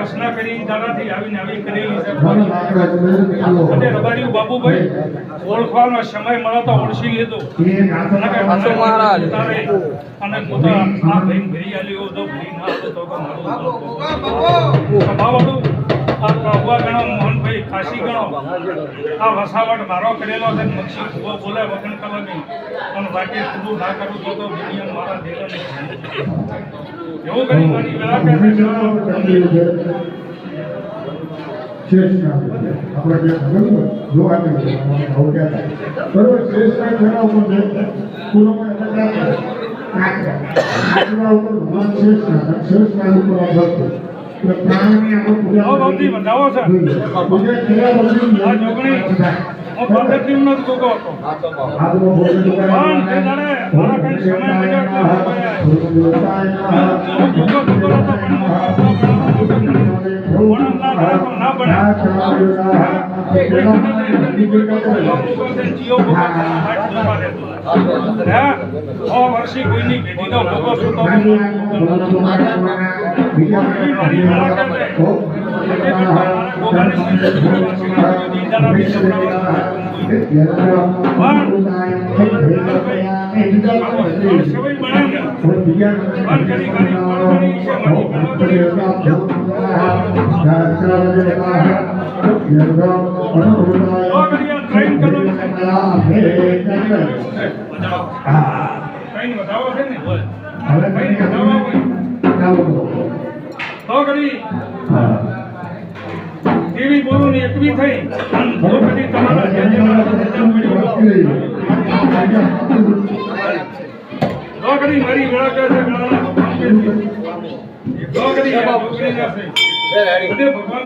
રચના કરી દાદાથી આવીને આવી કરેલી છે અને રબારીઓ બાબુભાઈ ઓળખવાનો સમય મળે તો ઓળખી લીધો મહારાજ અને પોતા આ ભાઈ ભરી આલ્યો તો ભરી ના હતો તો સભાવાળું આ કહેવા ગણો મોહનભાઈ ખાસી ગણો આ વસાવટ મારો કરેલો છે મક્ષી ઉભો બોલે વખણ કલમી પણ બાકી પૂરું ના કરું તો દુનિયા મારા દેવા એવું કરી મારી વેળા કે વર્ષી કોઈની ભેટીનો ભોગો છું તો એવી બોલું ને એકવી થઈ જો કદી તમારા મારી વેળા કહે છે ભગવાન